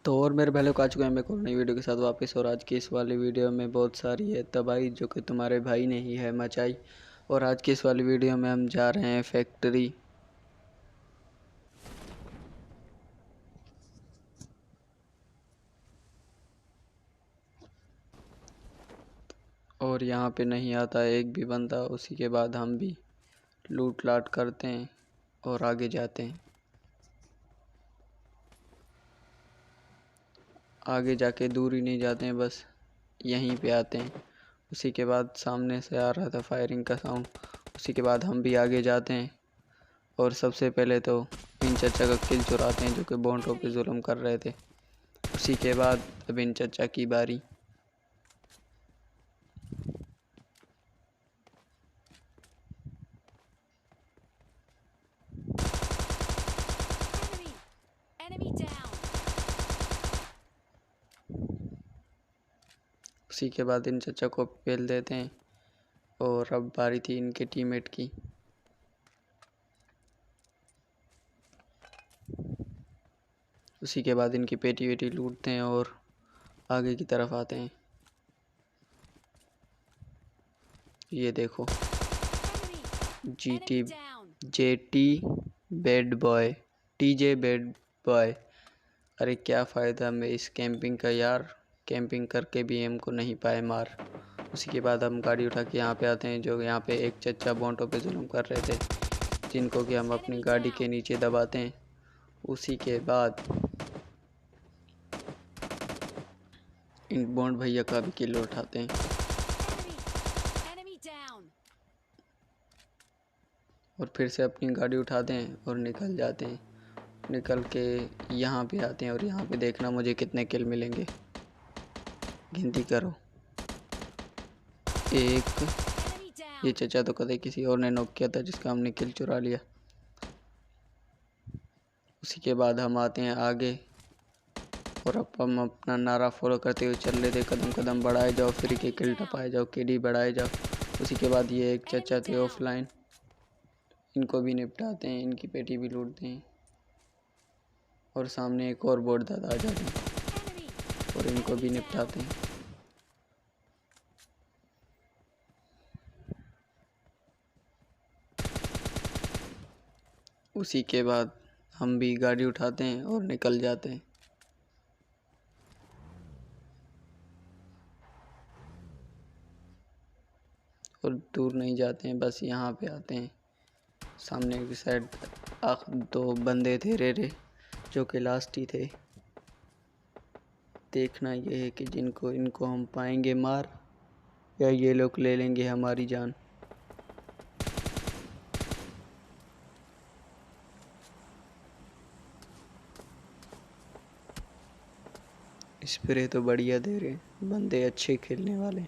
तो और मेरे भाई लोग आ चुके हैं मैं एक और नई वीडियो के साथ वापस। और आज की इस वाली वीडियो में बहुत सारी है तबाही जो कि तुम्हारे भाई ने ही है मचाई। और आज की इस वाली वीडियो में हम जा रहे हैं फैक्ट्री। और यहाँ पे नहीं आता एक भी बंदा। उसी के बाद हम भी लूट लाट करते हैं और आगे जाते हैं। आगे जाके दूर ही नहीं जाते हैं, बस यहीं पे आते हैं। उसी के बाद सामने से आ रहा था फायरिंग का साउंड। उसी के बाद हम भी आगे जाते हैं और सबसे पहले तो इन चचा का किल चुराते हैं जो कि बोंटों पे जुल्म कर रहे थे। उसी के बाद अब इन चचा की बारी। Enemy down. उसी के बाद इन चचा को पेल देते हैं और अब बारी थी इनके टीममेट की। उसी के बाद इनकी पेटी वेटी लूटते हैं और आगे की तरफ आते हैं। ये देखो Enemy down. Jetty bad boy, TJ bad boy. अरे क्या फ़ायदा में इस कैंपिंग का यार, कैंपिंग करके भी हमको नहीं पाए मार। उसी के बाद हम गाड़ी उठा के यहाँ पे आते हैं जो यहाँ पे एक चचा बोंटों पे जुल्म कर रहे थे, जिनको कि हम अपनी गाड़ी के नीचे दबाते हैं। उसी के बाद इन बोंट भैया का भी किल उठाते हैं Enemy down. और फिर से अपनी गाड़ी उठाते हैं और निकल जाते हैं। निकल के यहाँ पे आते हैं और यहाँ पे देखना मुझे कितने किल मिलेंगे। गिनती करो। एक, Enemy ये down. चचा तो कदे किसी और ने नॉक किया था जिसका हमने किल चुरा लिया। उसी के बाद हम आते हैं आगे और अब हम अपना नारा फॉलो करते हुए चल रहे थे, कदम कदम बढ़ाए जाओ, फ्री के किल टपाए जाओ, केडी बढ़ाए जाओ। उसी के बाद ये एक चचा थे ऑफलाइन, इनको भी निपटाते हैं, इनकी पेटी भी लूटते हैं। और सामने एक और बोर्ड दादा आ जाते हैं और इनको भी निपटाते हैं। उसी के बाद हम भी गाड़ी उठाते हैं और निकल जाते हैं। और दूर नहीं जाते हैं, बस यहाँ पे आते हैं। सामने की साइड दो बंदे थे रेरे जो कि लास्ट ही थे। देखना ये है कि जिनको इनको हम पाएंगे मार या ये लोग ले लेंगे हमारी जान। स्प्रे तो बढ़िया दे रहे, बंदे अच्छे खेलने वाले।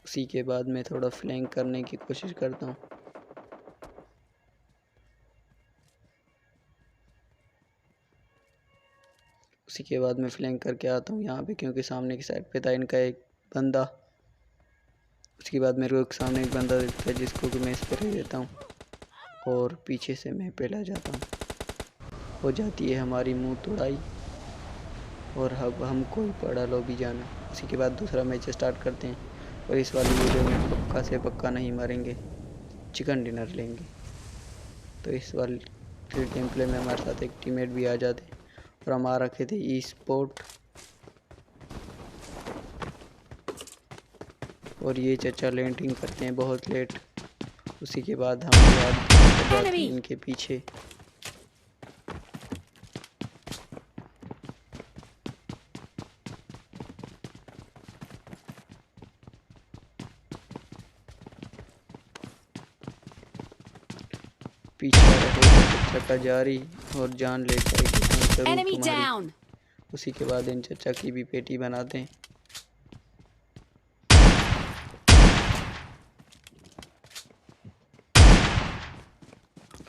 उसी के बाद मैं थोड़ा फ्लैंक करने की कोशिश करता हूँ। उसी के बाद मैं फ्लैंक करके आता हूँ यहाँ पे, क्योंकि सामने की साइड पे था इनका एक बंदा। उसके बाद मेरे को एक सामने एक बंदा दिखता है जिसको कि मैं स्प्रे देता हूँ और पीछे से मैं पहला जाता हूँ। हो जाती है हमारी मुंह तोड़ाई और अब हम कोई पड़ा लो भी जाना। उसी के बाद दूसरा मैच स्टार्ट करते हैं और इस वाली वीडियो में पक्का से पक्का नहीं मरेंगे, चिकन डिनर लेंगे। तो इस वाली गेम प्ले में हमारे साथ एक टीममेट भी आ जाते और हम आ रखे थे ई स्पोर्ट। और ये चचा लैंडिंग करते हैं बहुत लेट। उसी के बाद हम जाते हैं इनके पीछे। पीछे रहेगा चचा का जारी और जान ले जाएगी जरूर तुम्हारी। उसी के बाद इन चचा की भी पेटी बनाते हैं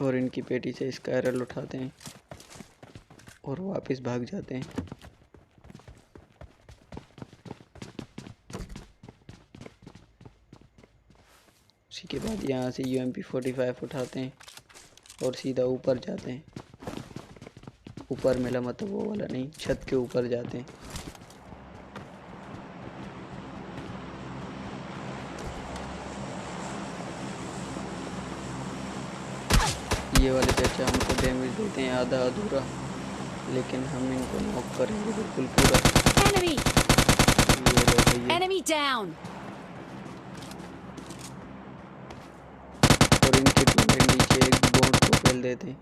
और इनकी पेटी से स्काइरल उठाते हैं और वापस भाग जाते हैं। उसी के बाद यहाँ से UMP45 उठाते हैं और सीधा ऊपर जाते हैं। ऊपर मिला मतलब वो वाला नहीं, छत के ऊपर जाते हैं। ये वाले चाचा हमको डैमेज देते हैं आधा अधूरा, लेकिन हम इनको नॉक करेंगे बिल्कुल पूरा। Enemy! ये लो भैया, Enemy down! और इनके टीममेट नीचे एक बोट को फेल देते हैं।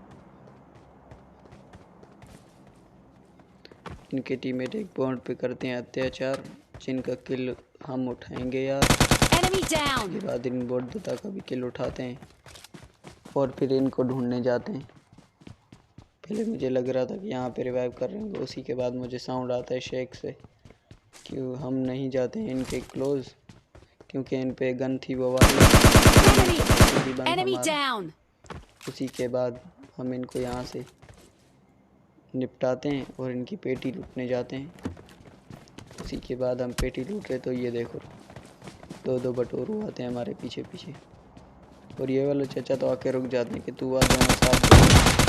इनके टीममेट एक बोट पे करते हैं अत्याचार, जिनका किल हम उठाएंगे यार। Enemy down! उसके बाद इन बोट दाता का भी किल उठाते हैं और फिर इनको ढूंढने जाते हैं। पहले मुझे लग रहा था कि यहाँ पे रिवाइव कर रहे होंगे, उसी के बाद मुझे साउंड आता है शेख से कि हम नहीं जाते हैं इनके क्लोज, क्योंकि इन पे गन थी वो वाली। Enemy! Enemy down! उसी के बाद हम इनको यहाँ से निपटाते हैं और इनकी पेटी लूटने जाते हैं। उसी के बाद हम पेटी लूट रहे तो ये देखो, दो बटोरू आते हैं हमारे पीछे पीछे, और ये वाले चाचा तो आके रुक जाते हैं कि तू आ, दोनों साथ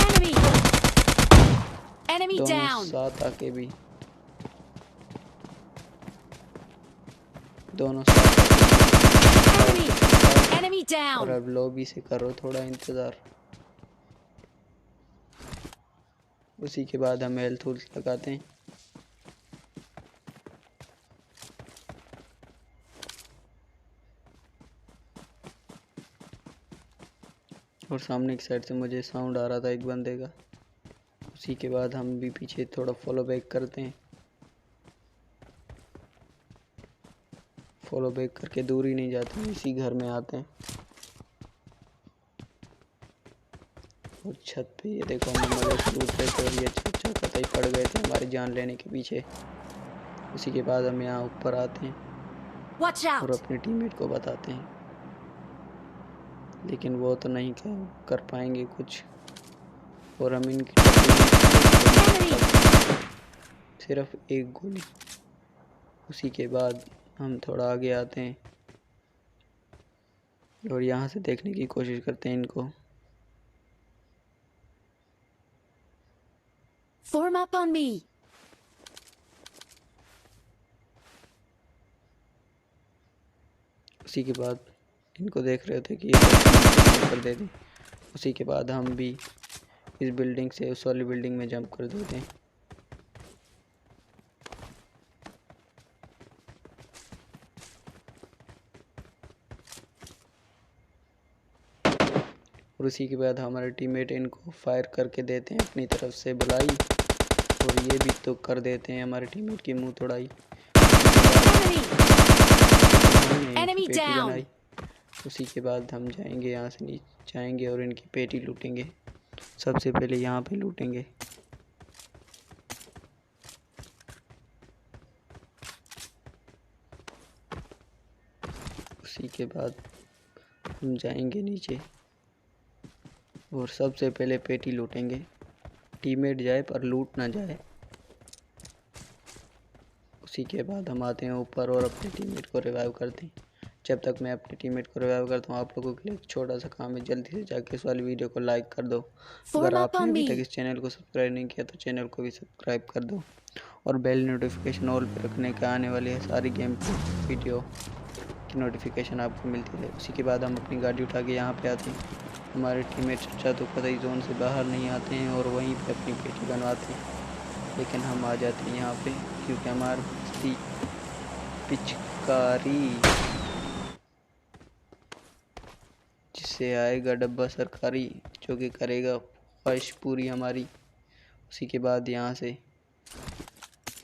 Enemy! Enemy दोनों down! साथ आके भी दोनों साथ Enemy! Enemy और down! अब लॉबी से करो थोड़ा इंतज़ार। उसी के बाद हम हेल्थ लगाते हैं। और सामने की साइड से मुझे साउंड आ रहा था एक बंदे का। उसी के बाद हम भी पीछे थोड़ा फॉलो बैक करते हैं। फॉलो बैक करके दूर ही नहीं जाते हैं, इसी घर में आते हैं। और छत पे ये देखो हम मजे से लूट रहे थे और ये चाचा कतई पड़ गए थे हमारी जान लेने के पीछे। उसी के बाद हम यहाँ ऊपर आते हैं Watch और out! अपने टीममेट को बताते हैं, लेकिन वो तो नहीं कर पाएंगे कुछ, और हम इनकी सिर्फ एक गोली। उसी के बाद हम थोड़ा आगे आते हैं और यहाँ से देखने की कोशिश करते हैं इनको। Form up on me! उसी के बाद इनको देख रहे थे कि ये कर देते हैं। उसी के बाद हम भी इस बिल्डिंग से उस वाली बिल्डिंग में जंप कर देते हैं। और उसी के बाद हमारे टीममेट इनको फायर करके देते हैं अपनी तरफ से बुलाई, और ये भी तो कर देते हैं हमारे टीममेट की मुंह तोड़ाई। Enemy down! बनाई। उसी के बाद हम जाएंगे यहाँ से नीचे जाएंगे और इनकी पेटी लूटेंगे। सबसे पहले यहाँ पे लूटेंगे। उसी के बाद हम जाएंगे नीचे और सबसे पहले पेटी लूटेंगे। टीममेट जाए पर लूट ना जाए। उसी के बाद हम आते हैं ऊपर और अपने टीममेट को रिवाइव करते हैं। जब तक मैं अपने टीममेट को रिवाइव करता हूँ, आप लोगों के लिए एक छोटा सा काम है, जल्दी से जाके इस वाली वीडियो को लाइक कर दो। अगर आपने अभी तक इस चैनल को सब्सक्राइब नहीं किया तो चैनल को भी सब्सक्राइब कर दो, और बेल नोटिफिकेशन ऑल पे रखने के आने वाली है सारी गेम वीडियो की नोटिफिकेशन आपको मिलती है। उसी के बाद हम अपनी गाड़ी उठा के यहाँ पे आते हैं। हमारे टीममेट चचा तो कतई जोन से बाहर नहीं आते हैं और वहीं पे अपनी पेटी बनवाते हैं, लेकिन हम आ जाते हैं यहाँ पे क्योंकि हमारे पिचकारी जिससे आएगा डब्बा सरकारी, जो कि करेगा ख्वाहिश पूरी हमारी। उसी के बाद यहाँ से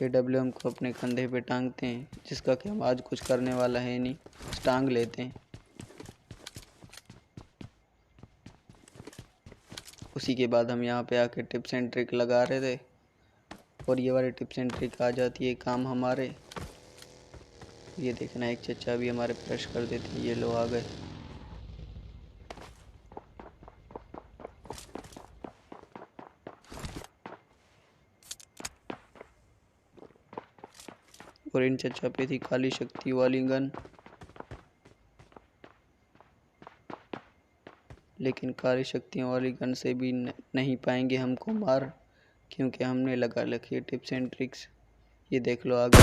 AWM को अपने कंधे पे टांगते हैं, जिसका कि हम आज कुछ करने वाला है नहीं, टांग लेते हैं। उसी के बाद हम यहाँ पे आके टिप्स एंड ट्रिक लगा रहे थे और ये वाली टिप्स एंड ट्रिक आ जाती है काम हमारे। ये देखना एक चचा भी हमारे क्रश कर देते हैं। ये लोग आ गए। और इन चचा पे थी काली शक्ति वाली गन। लेकिन कार्य शक्तियों वाली गन से भी नहीं पाएंगे हमको मार, क्योंकि हमने लगा रखी है टिप्स एंड ट्रिक्स। ये देख लो आगे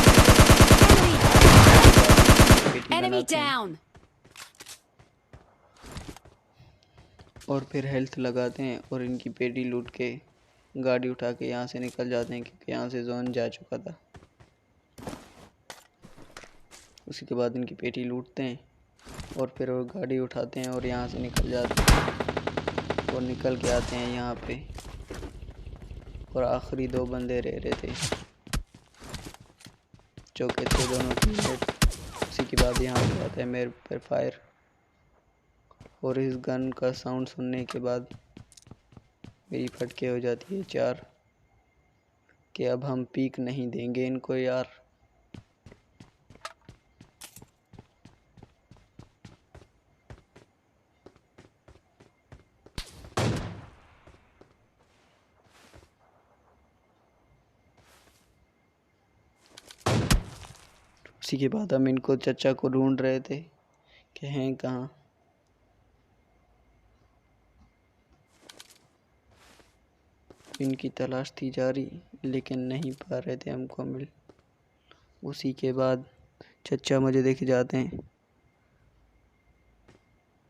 पेटी Enemy बनाते हैं down. और फिर हेल्थ लगाते हैं और इनकी पेटी लूट के गाड़ी उठा के यहाँ से निकल जाते हैं, क्योंकि यहाँ से जोन जा चुका था। उसी के बाद इनकी पेटी लूटते हैं और फिर वो गाड़ी उठाते हैं और यहाँ से निकल जाते हैं और निकल के आते हैं यहाँ पे। और आखिरी 2 बंदे रह रहे थे जो कि थे दोनों टीममेट। उसी के बाद यहाँ पे आता है मेरे पर फायर और इस गन का साउंड सुनने के बाद मेरी फटके हो जाती है 4 कि अब हम पीक नहीं देंगे इनको यार। उसी के बाद हम इनको चचा को ढूंढ रहे थे कि हैं कहाँ। इनकी तलाश थी जारी, लेकिन नहीं पा रहे थे हमको मिल। उसी के बाद चचा मुझे देख जाते हैं।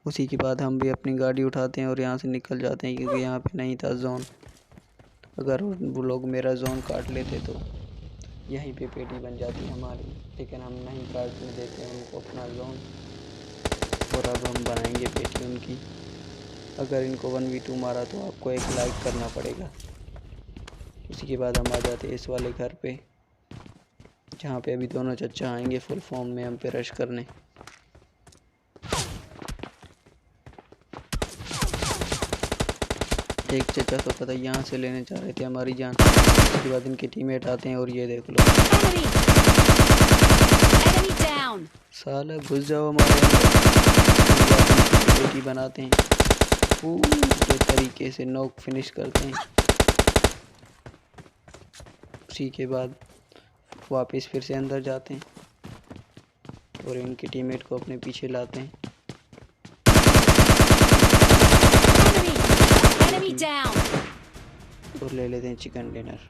उसी के बाद हम भी अपनी गाड़ी उठाते हैं और यहाँ से निकल जाते हैं, क्योंकि यहाँ पे नहीं था जोन। अगर वो लोग मेरा जोन काट लेते तो यहीं पे पेटी बन जाती हमारी, लेकिन हम नहीं काटने देते उनको अपना जोन। और अब हम बनाएंगे पेटी उनकी। अगर इनको 1v2 मारा तो आपको एक लाइक करना पड़ेगा। उसी के बाद हम आ जाते हैं इस वाले घर पे, जहाँ पे अभी दोनों चचा आएंगे फुल फॉर्म में हम पे रश करने। एक चचा तो पता यहाँ से लेने चाह रहे थे हमारी जान। उसके बाद इनके टीममेट आते हैं और ये देख लो Enemy. Enemy down. साला घुस जाओ हमारे अंदर। पेटी बनाते हैं पूरे तरीके से, नॉक फिनिश करते हैं। उसी के बाद वापस फिर से अंदर जाते हैं और इनके टीममेट को अपने पीछे लाते हैं। Enemy down. और ले लेते हैं चिकन डिनर।